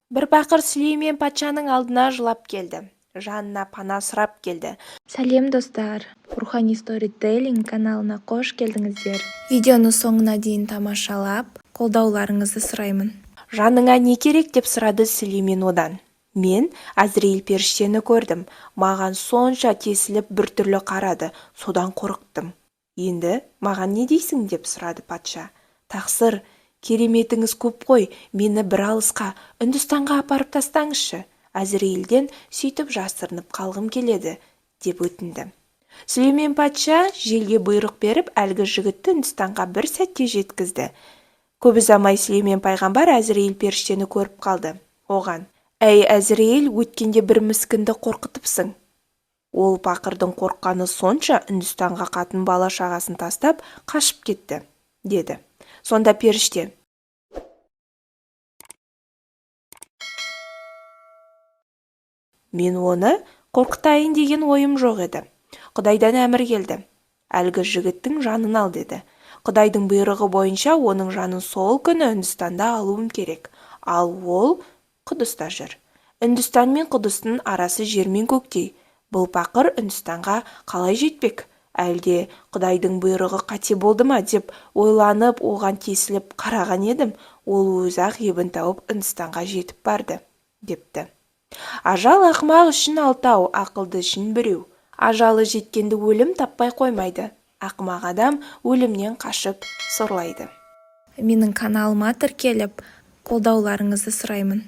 Bir бақыр Сүлеймен патшаның алдына жылап келді. Жанына пана сұрап келді. Сәлем достар, Рухани Storytelling каналына қош келдіңіздер. Видеоны соңына дейін тамашалап, қолдауларыңызды сұраймын. Жаныңа не керек деп сұрады Сүлеймен одан. Мен Әзірейіл періштені көрдім. Маған сонша тесіліп біртүрлі қарады. Содан қорықтым. Енді маған не дейсің деп сұрады патша. Тақсыр, кереметіңіз көп қой, мені бір алысқа, Үндістанға апарып тастаңызшы. Әзірейілден сөйтіп жасырынып қалғым келеді, деп өтінді. Сүлеймен патша желге бұйрық беріп, әлгі жігітті Үндістанға бір сәтте жеткізді. Көп ұзамай Сүлеймен пайғамбар Әзірейіл періштені көріп қалды. Оған: «Әй Әзірейіл, өткенде бір міскінді қорқытыпсың». Ол пақырдың қорққаны сонша Үндістанға қатын бала шағасын тастап қашып кетті, деді. Сонда періште: «Мен оны қорқытайын деген ойым жоқ еді. Құдайдан әмір келді. Әлгі жігіттің жанын ал деді. Құдайдың бұйрығы бойынша оның жанын сол күні Үндістанда алуым керек. Ал ол Құдыста жүр. Үндістан мен Құдыстың арасы жер мен көктей. Бұл пақыр Үндістанға қалай жетпек? Әлде Құдайдың бұйрығы қате болды ма деп ойланып, оған тесіліп қараған едім. Ол өзі-ақ ебін тауып Үндістанға жетіп барды», депті. Ажал ақымақ үшін алтау, ақылды үшін біреу. Ажалы жеткенді өлім таппай қоймайды. Ақымақ адам өлімнен қашып сорлайды. Менің каналыма тіркеліп, қолдауларыңызды сұраймын.